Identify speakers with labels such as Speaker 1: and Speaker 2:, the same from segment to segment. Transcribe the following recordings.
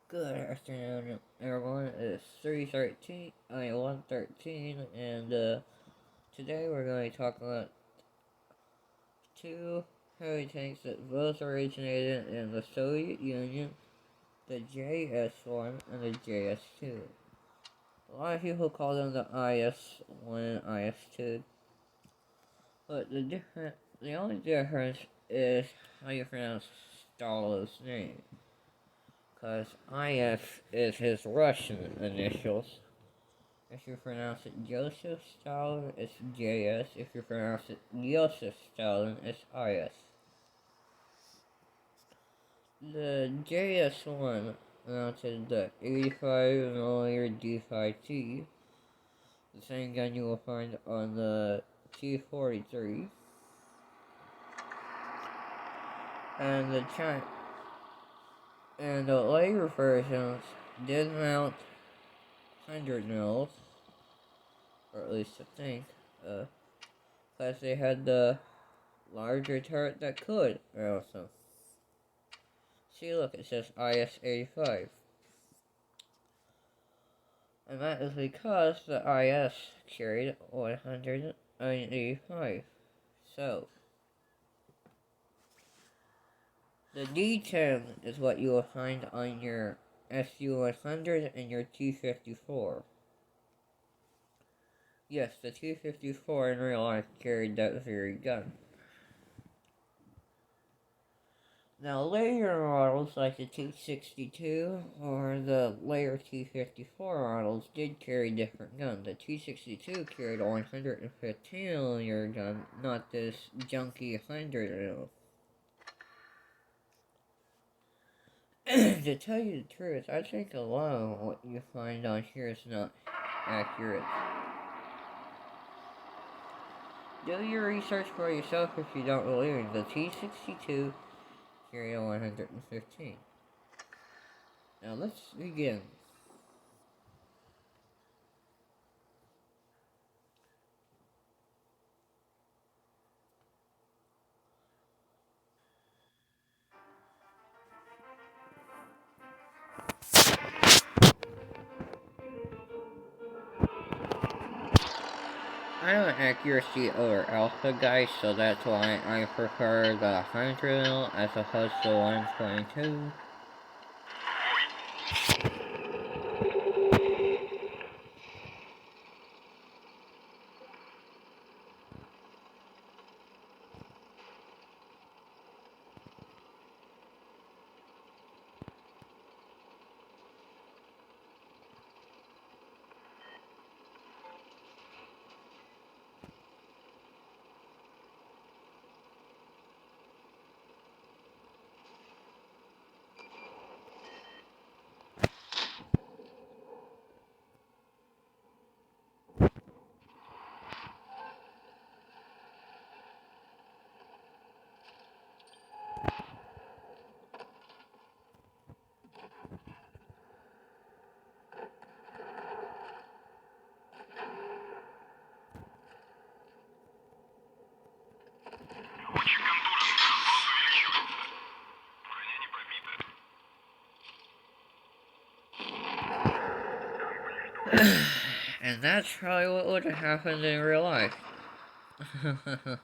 Speaker 1: Good afternoon, everyone. It's 1:13, and today we're going to talk about two heavy tanks that both originated in the Soviet Union, the JS-1 and the JS-2. A lot of people call them the IS-1 and IS-2, but the only difference is how you pronounce Stalin's name, because IS is his Russian initials. If you pronounce it Joseph Stalin, it's JS. If you pronounce it Joseph Stalin, it's IS. The JS-1 mounted the 85mm D5T, the same gun you will find on the T-43, and the later versions did mount 100 mils, or at least I think, because they had the larger turret that could mount them. See, look, it says IS-85. And that is because the IS carried 185. So, the D10 is what you will find on your SU-100 and your T-54. Yes, the T-54 in real life carried that very gun. Now, later models like the T-62 or the later T-54 models did carry different guns. The T-62 carried a 115mm gun, not this junky 100mm. To tell you the truth, I think a lot of what you find on here is not accurate. Do your research for yourself if you don't believe me. The T-62 carried a 115. Now let's begin. I'm an accuracy over alpha guy, so that's why I prefer the 100mm as opposed to 122. And that's probably what would have happened in real life. Because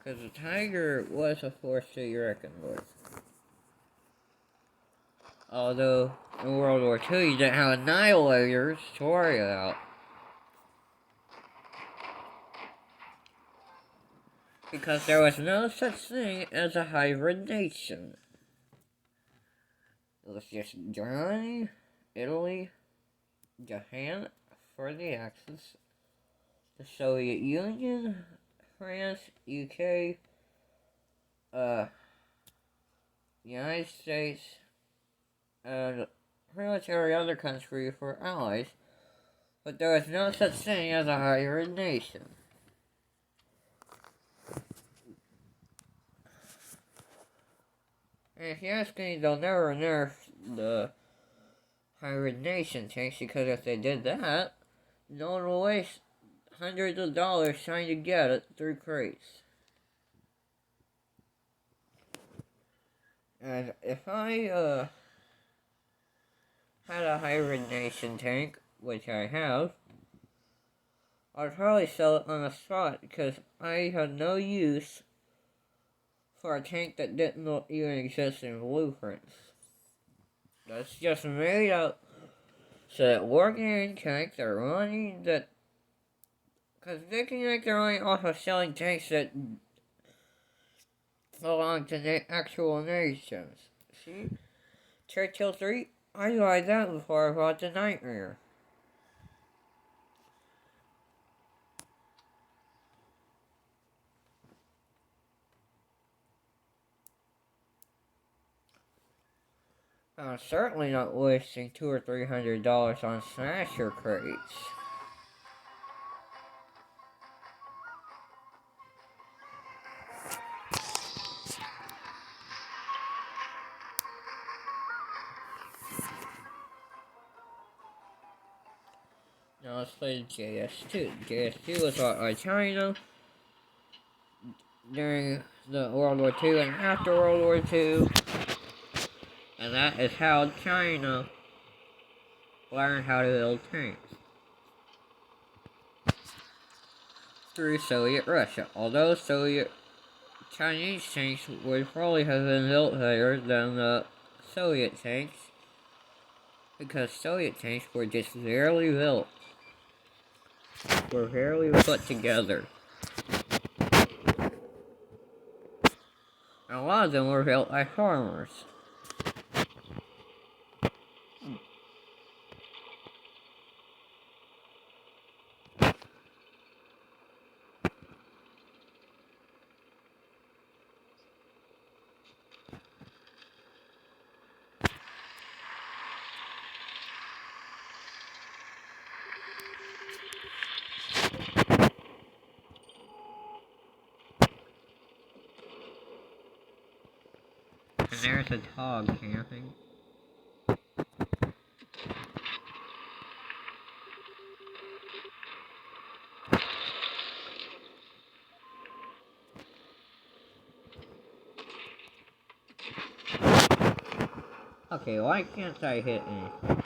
Speaker 1: the Tiger was a force to be reckoned with. Although, in World War II, you didn't have annihilators to worry about. Because there was no such thing as a hybrid nation. It was just Germany, Italy, Japan for the Axis, the Soviet Union, France, UK, United States, and pretty much every other country for allies. But there was no such thing as a hybrid nation. And if you ask me, they'll never nerf the hybrid nation tanks, because if they did that, no one will waste hundreds of dollars trying to get it through crates. And if I had a hibernation tank, which I have, I'd probably sell it on the spot because I had no use for a tank that didn't even exist in blueprints. That's just made up so that working tanks are running that. Because they can make their money off of selling tanks that belong to actual nations. See? Churchill 3, I tried that before I bought the Nightmare. I'm certainly not wasting $200 or $300 on smasher crates. Now let's play JS-2. JS-2 was bought by China during the World War II and after World War II. And that is how China learned how to build tanks. Through Soviet Russia. Although Chinese tanks would probably have been built better than the Soviet tanks, because Soviet tanks were just barely built. Were barely put together. And a lot of them were built by farmers. And there's a dog camping. Okay, why can't I hit anything?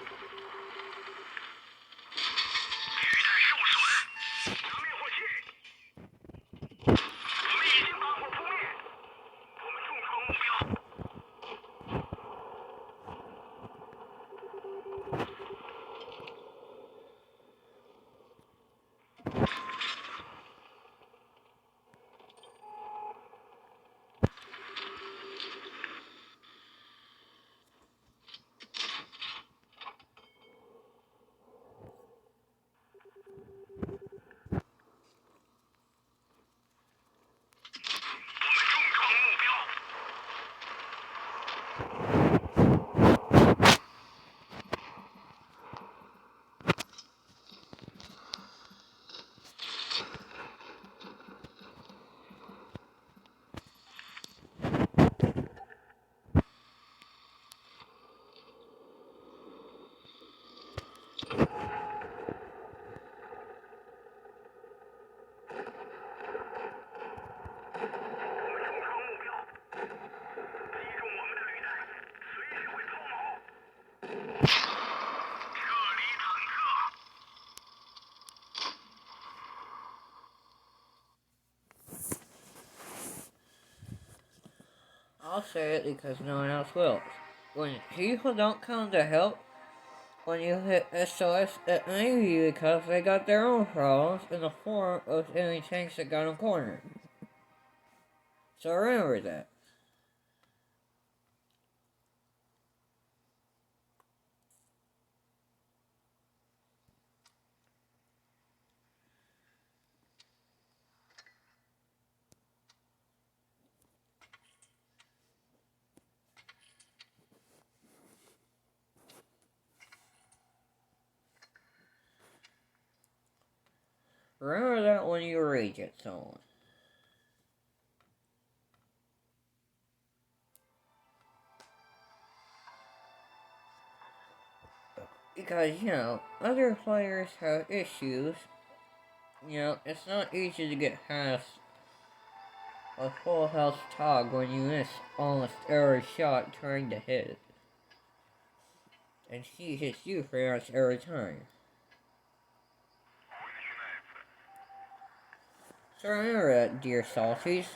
Speaker 1: I'll say it because no one else will. When people don't come to help when you hit SOS, it may be because they got their own problems in the form of enemy tanks that got them cornered. So remember that. Remember that when you rage at someone. Because, other players have issues. It's not easy to get past a full health Tog when you miss almost every shot trying to hit it. and he hits you pretty much every time. So remember that, dear salties.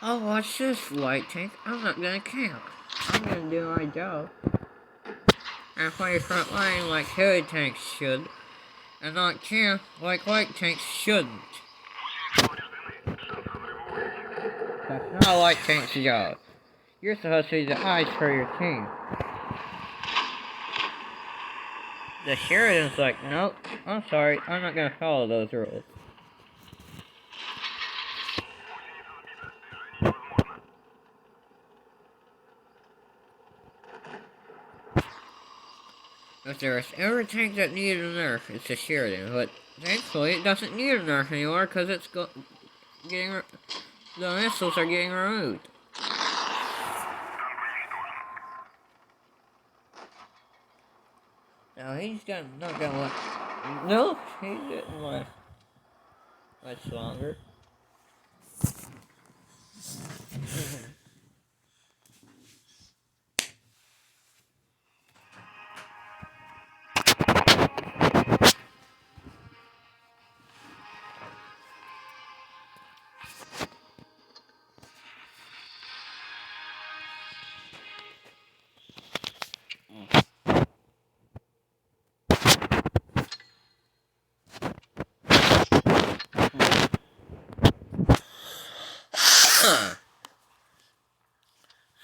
Speaker 1: Oh, watch this, Light Tank. I'm not gonna camp. I'm gonna do my job and play front line like heavy tanks should, and not camp like light tanks shouldn't. That's not a light tank's job. You're supposed to be the eyes for your team. The Sheridan's like, nope, I'm sorry, I'm not gonna follow those rules. If there was ever a tank that needed a nerf, it's the Sheridan, but thankfully it doesn't need a nerf anymore because it's getting the missiles are getting removed. Now he's not gonna let. No, he didn't last much longer.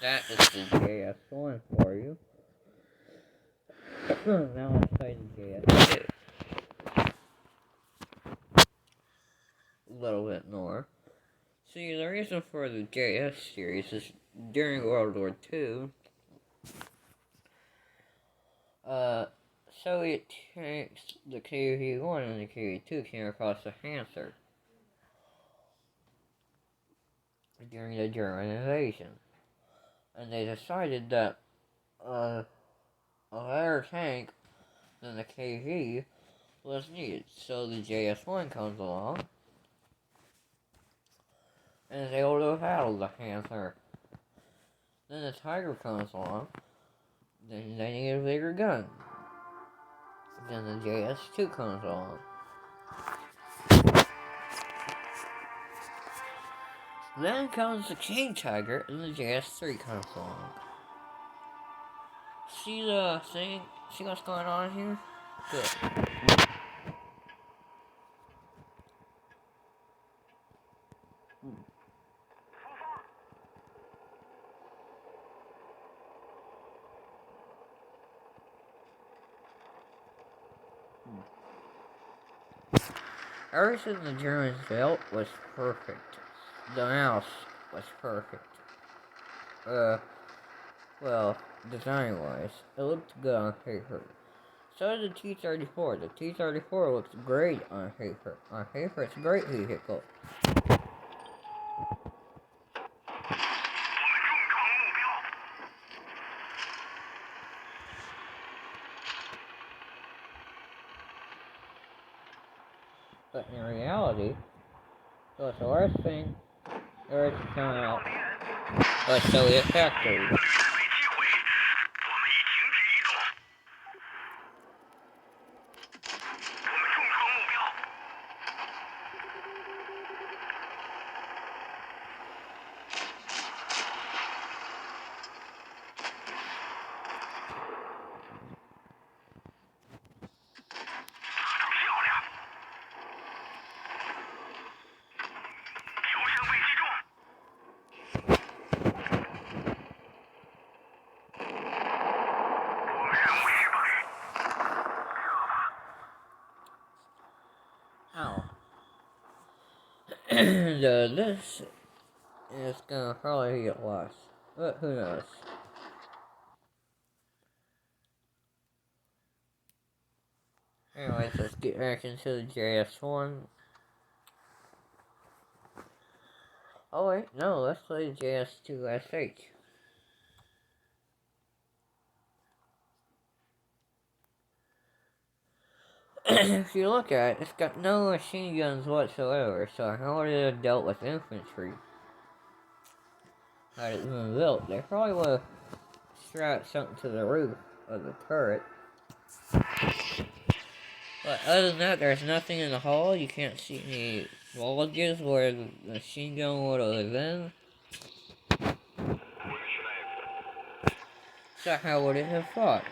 Speaker 1: That is the JS-1 for you. Now let's play the JS-2. A little bit more. See, the reason for the JS series is during World War II, Soviet tanks, the KV-1 and the KV-2 came across the Hanser during the German invasion. And they decided that a better tank than the KV was needed. So the JS-1 comes along and is able to battle the Panther. Then the Tiger comes along, then they need a bigger gun. Then the JS-2 comes along. Then comes the King Tiger, and the JS-3 comes along. See the thing? See what's going on here? Good. Everything the Germans built was perfect. The mouse was perfect. Well, design-wise, it looked good on paper. So did the T-34. The T-34 looks great on paper. On paper, it's a great vehicle. But in reality, it was the worst thing ever to come out of a Soviet factory. Ow. And this is gonna probably get lost, but who knows. Anyways, let's get back into the JS-1. Oh wait, no, let's play the JS-2Sh. If you look at it, it's got no machine guns whatsoever, so how would it have dealt with infantry? Had it been built, they probably would have strapped something to the roof of the turret. But other than that, there's nothing in the hall. You can't see any bulges where the machine gun would have been. So how would it have fought?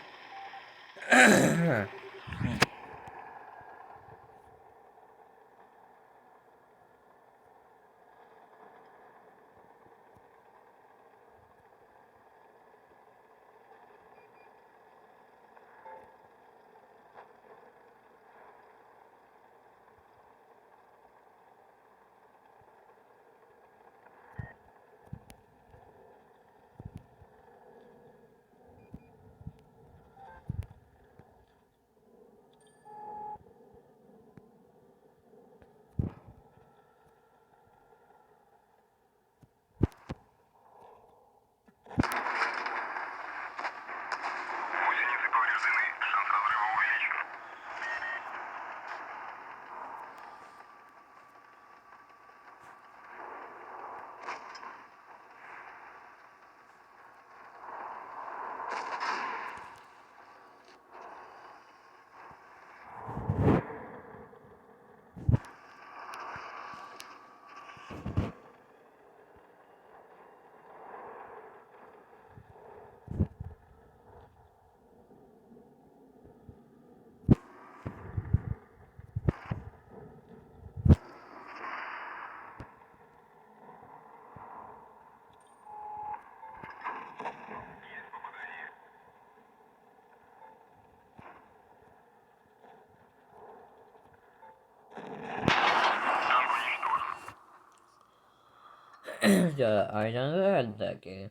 Speaker 1: I never had that game.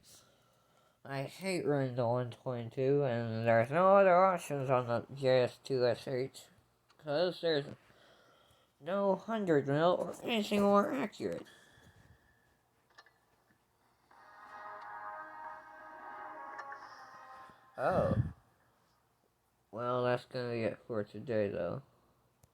Speaker 1: I hate running the 122, and there's no other options on the JS-2Sh, because there's no 100 mil or anything more accurate. Oh. Well, that's gonna be it for today, though.